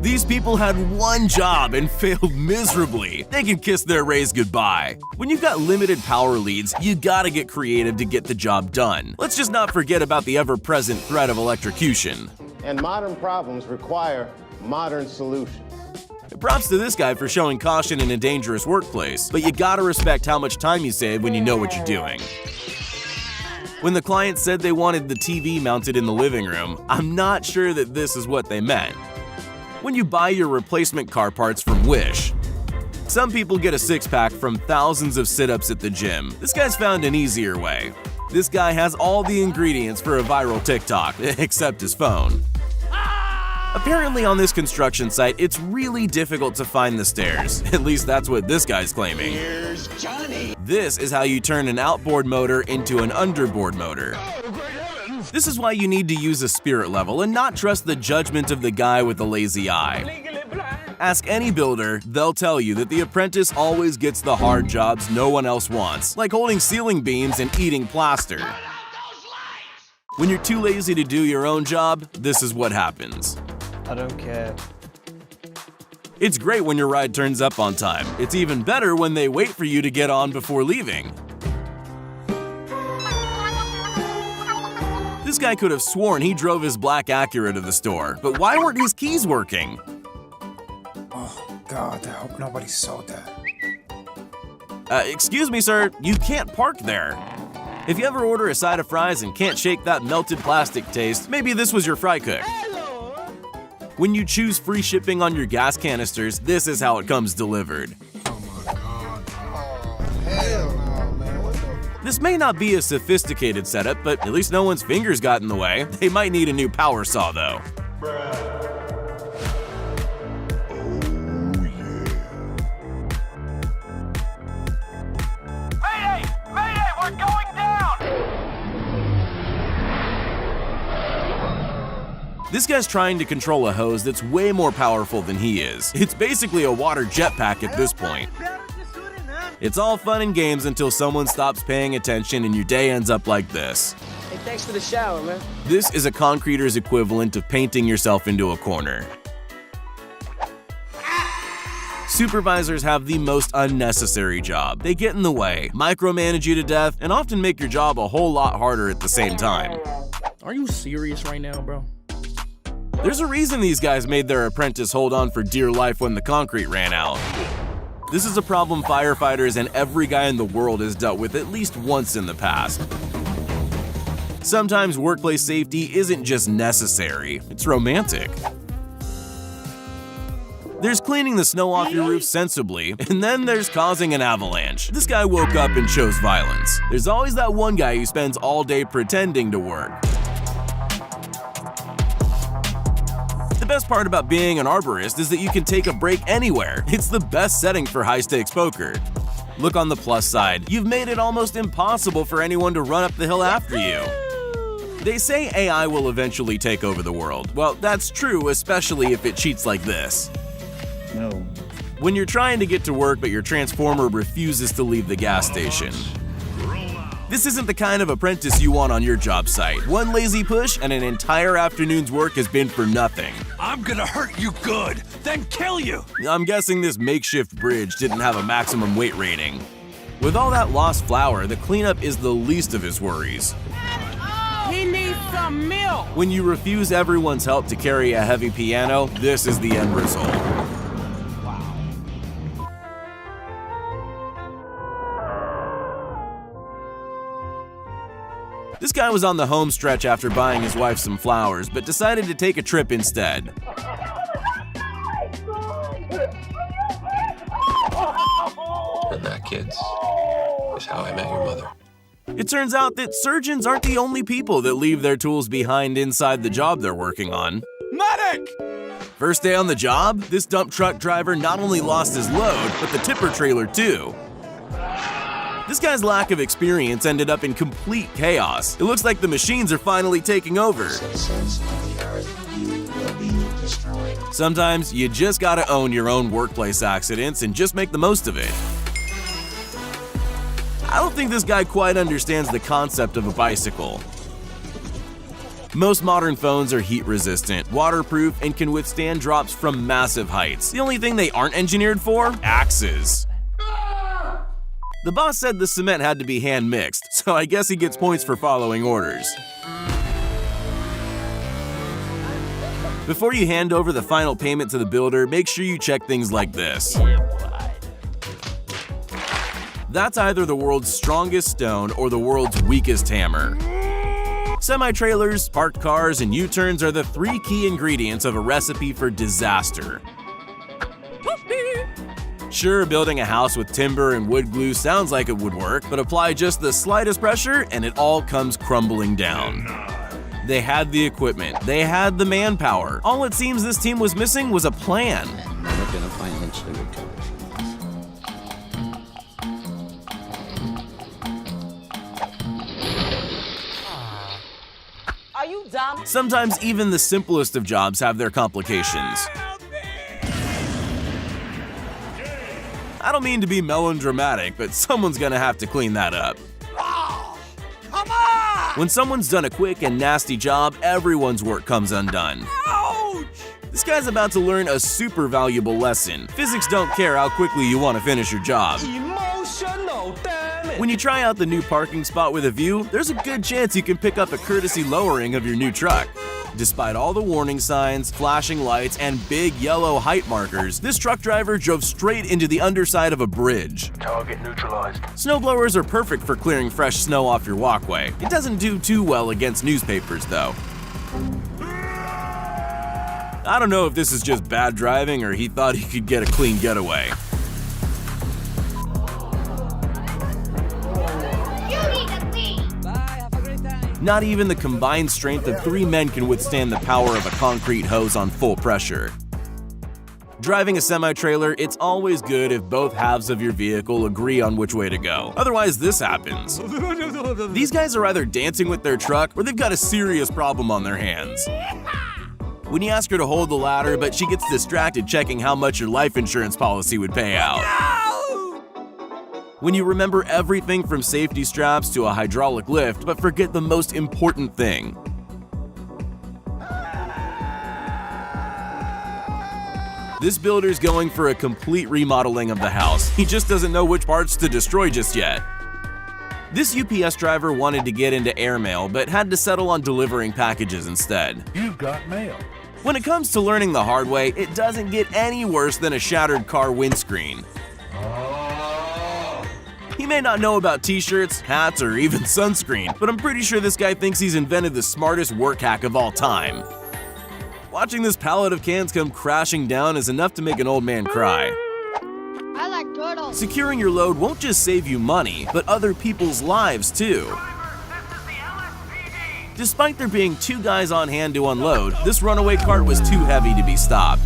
These people had one job and failed miserably. They can kiss their raise goodbye. When you've got limited power leads, you gotta get creative to get the job done. Let's just not forget about the ever-present threat of electrocution. And modern problems require modern solutions. Props to this guy for showing caution in a dangerous workplace, but you gotta respect how much time you save when you know what you're doing. When the client said they wanted the TV mounted in the living room, I'm not sure that this is what they meant. When you buy your replacement car parts from Wish, some people get a six-pack from thousands of sit-ups at the gym. This guy's found an easier way. This guy has all the ingredients for a viral TikTok, except his phone. Apparently on this construction site, it's really difficult to find the stairs. At least that's what this guy's claiming. Here's Johnny. This is how you turn an outboard motor into an underboard motor. This is why you need to use a spirit level and not trust the judgment of the guy with the lazy eye. Ask any builder, they'll tell you that the apprentice always gets the hard jobs no one else wants, like holding ceiling beams and eating plaster. When you're too lazy to do your own job, this is what happens. I don't care. It's great when your ride turns up on time. It's even better when they wait for you to get on before leaving. This guy could have sworn he drove his black Acura to the store, but why weren't his keys working? Oh, God, I hope nobody saw that. Excuse me, sir, you can't park there. If you ever order a side of fries and can't shake that melted plastic taste, maybe this was your fry cook. When you choose free shipping on your gas canisters, this is how it comes delivered. Oh my God. Oh, hell no, man. What the? This may not be a sophisticated setup, but at least no one's fingers got in the way. They might need a new power saw, though. Mayday! Mayday! We're going down! This guy's trying to control a hose that's way more powerful than he is. It's basically a water jetpack at this point. It's all fun and games until someone stops paying attention and your day ends up like this. Hey, thanks for the shower, man. This is a concreter's equivalent of painting yourself into a corner. Supervisors have the most unnecessary job. They get in the way, micromanage you to death, and often make your job a whole lot harder at the same time. Are you serious right now, bro? There's a reason these guys made their apprentice hold on for dear life when the concrete ran out. This is a problem firefighters and every guy in the world has dealt with at least once in the past. Sometimes workplace safety isn't just necessary, it's romantic. There's cleaning the snow off your roof sensibly, and then there's causing an avalanche. This guy woke up and chose violence. There's always that one guy who spends all day pretending to work. The best part about being an arborist is that you can take a break anywhere. It's the best setting for high-stakes poker. Look on the plus side, you've made it almost impossible for anyone to run up the hill after you. They say AI will eventually take over the world. Well, that's true, especially if it cheats like this. No. When you're trying to get to work but your transformer refuses to leave the gas station. This isn't the kind of apprentice you want on your job site. One lazy push and an entire afternoon's work has been for nothing. I'm gonna hurt you good, then kill you. I'm guessing this makeshift bridge didn't have a maximum weight rating. With all that lost flour, the cleanup is the least of his worries. He needs some milk! When you refuse everyone's help to carry a heavy piano, this is the end result. This guy was on the home stretch after buying his wife some flowers, but decided to take a trip instead. And that, kids, is how I met your mother. It turns out that surgeons aren't the only people that leave their tools behind inside the job they're working on. Medic! First day on the job, this dump truck driver not only lost his load, but the tipper trailer too. This guy's lack of experience ended up in complete chaos. It looks like the machines are finally taking over. Sometimes you just gotta own your own workplace accidents and just make the most of it. I don't think this guy quite understands the concept of a bicycle. Most modern phones are heat-resistant, waterproof, and can withstand drops from massive heights. The only thing they aren't engineered for? Axes. The boss said the cement had to be hand-mixed, so I guess he gets points for following orders. Before you hand over the final payment to the builder, make sure you check things like this. That's either the world's strongest stone or the world's weakest hammer. Semi-trailers, parked cars, and U-turns are the 3 key ingredients of a recipe for disaster. Sure, building a house with timber and wood glue sounds like it would work, but apply just the slightest pressure and it all comes crumbling down. They had the equipment, they had the manpower. All it seems this team was missing was a plan. Never gonna financially recover. Are you dumb? Sometimes even the simplest of jobs have their complications. I don't mean to be melodramatic, but someone's gonna have to clean that up. Come on! When someone's done a quick and nasty job, everyone's work comes undone. Ouch! This guy's about to learn a super valuable lesson. Physics don't care how quickly you want to finish your job. Emotional, damn it! When you try out the new parking spot with a view, there's a good chance you can pick up a courtesy lowering of your new truck. Despite all the warning signs, flashing lights, and big yellow height markers, this truck driver drove straight into the underside of a bridge. Target neutralized. Snowblowers are perfect for clearing fresh snow off your walkway. It doesn't do too well against newspapers, though. I don't know if this is just bad driving or he thought he could get a clean getaway. Not even the combined strength of 3 men can withstand the power of a concrete hose on full pressure. Driving a semi-trailer, it's always good if both halves of your vehicle agree on which way to go. Otherwise, this happens. These guys are either dancing with their truck or they've got a serious problem on their hands. When you ask her to hold the ladder, but she gets distracted checking how much your life insurance policy would pay out. When you remember everything from safety straps to a hydraulic lift, but forget the most important thing. This builder's going for a complete remodeling of the house. He just doesn't know which parts to destroy just yet. This UPS driver wanted to get into airmail, but had to settle on delivering packages instead. You've got mail. When it comes to learning the hard way, it doesn't get any worse than a shattered car windscreen. He may not know about t-shirts, hats, or even sunscreen, but I'm pretty sure this guy thinks he's invented the smartest work hack of all time. Watching this pallet of cans come crashing down is enough to make an old man cry. I like turtles. Securing your load won't just save you money, but other people's lives too. Despite there being 2 guys on hand to unload, this runaway cart was too heavy to be stopped.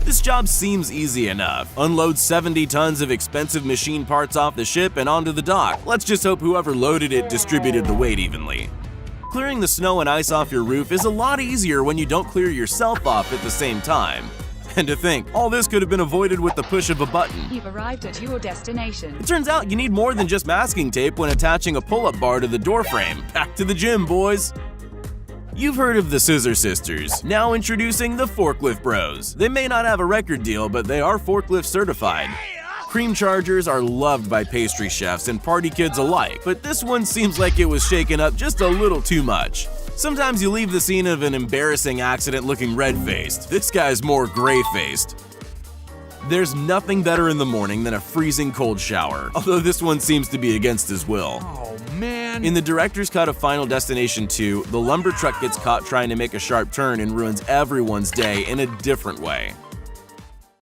This job seems easy enough. Unload 70 tons of expensive machine parts off the ship and onto the dock. Let's just hope whoever loaded it distributed the weight evenly. Clearing the snow and ice off your roof is a lot easier when you don't clear yourself off at the same time. And to think, all this could have been avoided with the push of a button. You've arrived at your destination. It turns out you need more than just masking tape when attaching a pull-up bar to the door frame. Back to the gym, boys! You've heard of the Scissor Sisters. Now introducing the Forklift Bros. They may not have a record deal, but they are forklift certified. Cream chargers are loved by pastry chefs and party kids alike, but this one seems like it was shaken up just a little too much. Sometimes you leave the scene of an embarrassing accident looking red-faced. This guy's more gray-faced. There's nothing better in the morning than a freezing cold shower, although this one seems to be against his will. Oh, man. In the director's cut of Final Destination 2, the lumber truck gets caught trying to make a sharp turn and ruins everyone's day in a different way.